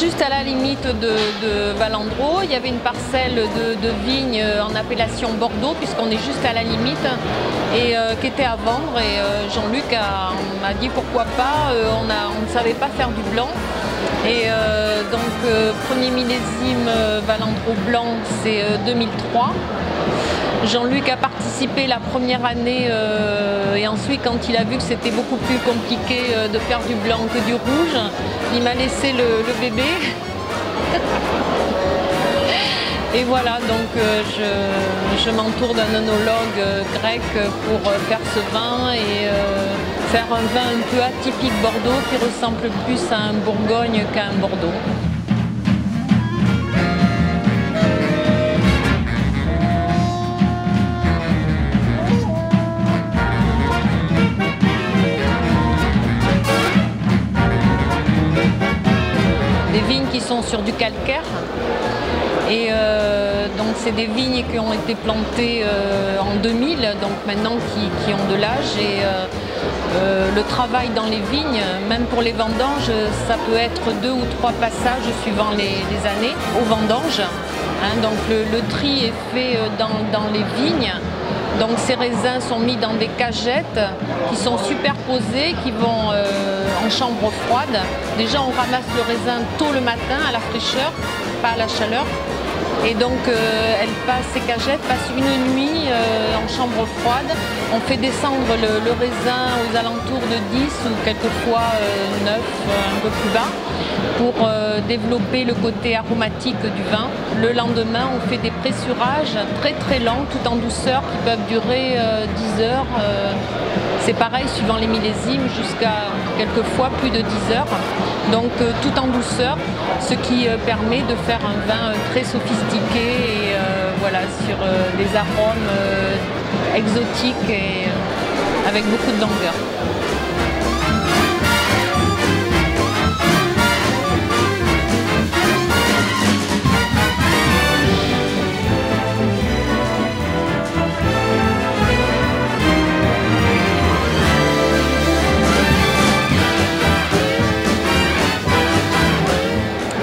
Juste à la limite de Valandro, il y avait une parcelle de vignes en appellation Bordeaux, puisqu'on est juste à la limite, et qui était à vendre. Et Jean-Luc m'a dit pourquoi pas, on ne savait pas faire du blanc. Et premier millésime Valandro blanc, c'est 2003. Jean-Luc a participé la première année et ensuite quand il a vu que c'était beaucoup plus compliqué de faire du blanc que du rouge, il m'a laissé le bébé. Et voilà, donc je m'entoure d'un œnologue grec pour faire ce vin et faire un vin un peu atypique Bordeaux qui ressemble plus à un Bourgogne qu'à un Bordeaux. Des vignes qui sont sur du calcaire et donc c'est des vignes qui ont été plantées en 2000, donc maintenant qui ont de l'âge et le travail dans les vignes, même pour les vendanges, ça peut être 2 ou 3 passages suivant les années aux vendanges. Hein, donc le tri est fait dans les vignes. Donc ces raisins sont mis dans des cagettes qui sont superposées, qui vont en chambre froide. Déjà on ramasse le raisin tôt le matin à la fraîcheur, pas à la chaleur. Et donc ces cagettes passent une nuit en chambre froide. On fait descendre le raisin aux alentours de 10 ou quelquefois 9, un peu plus bas, pour développer le côté aromatique du vin. Le lendemain, on fait des pressurages très très lents, tout en douceur, qui peuvent durer 10 heures. C'est pareil suivant les millésimes, jusqu'à quelquefois plus de 10 heures. Donc tout en douceur, ce qui permet de faire un vin très sophistiqué et voilà, sur des arômes exotiques et avec beaucoup de longueur.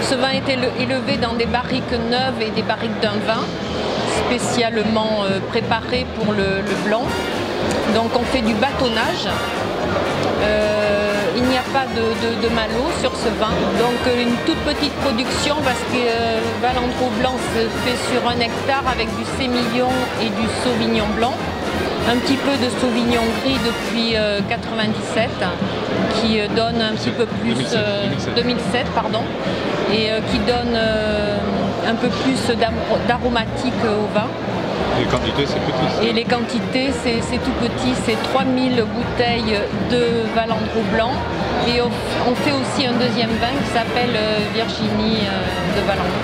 Ce vin était élevé dans des barriques neuves et des barriques d'un vin, spécialement préparé pour le blanc. Donc on fait du bâtonnage. Il n'y a pas de malo sur ce vin. Donc une toute petite production parce que Valandro blanc se fait sur 1 hectare avec du sémillon et du sauvignon blanc. Un petit peu de sauvignon gris depuis 97 qui donne un petit peu plus 2007 pardon, et qui donne un peu plus d'aromatique au vin. Les quantités c'est petit. Et les quantités c'est tout petit, c'est 3000 bouteilles de Valandro blanc et on fait aussi un deuxième vin qui s'appelle Virginie de Valandro.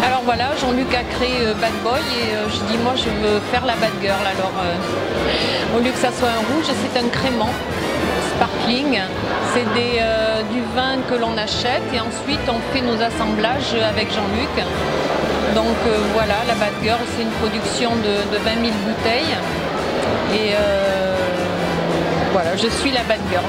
Alors voilà, Jean-Luc a créé Bad Boy et je dis moi je veux faire la Bad Girl. Alors au lieu que ça soit un rouge, c'est un crément sparkling. C'est du vin que l'on achète et ensuite on fait nos assemblages avec Jean-Luc. Donc voilà, la Bad Girl c'est une production de 20 000 bouteilles et voilà, je suis la Bad Girl.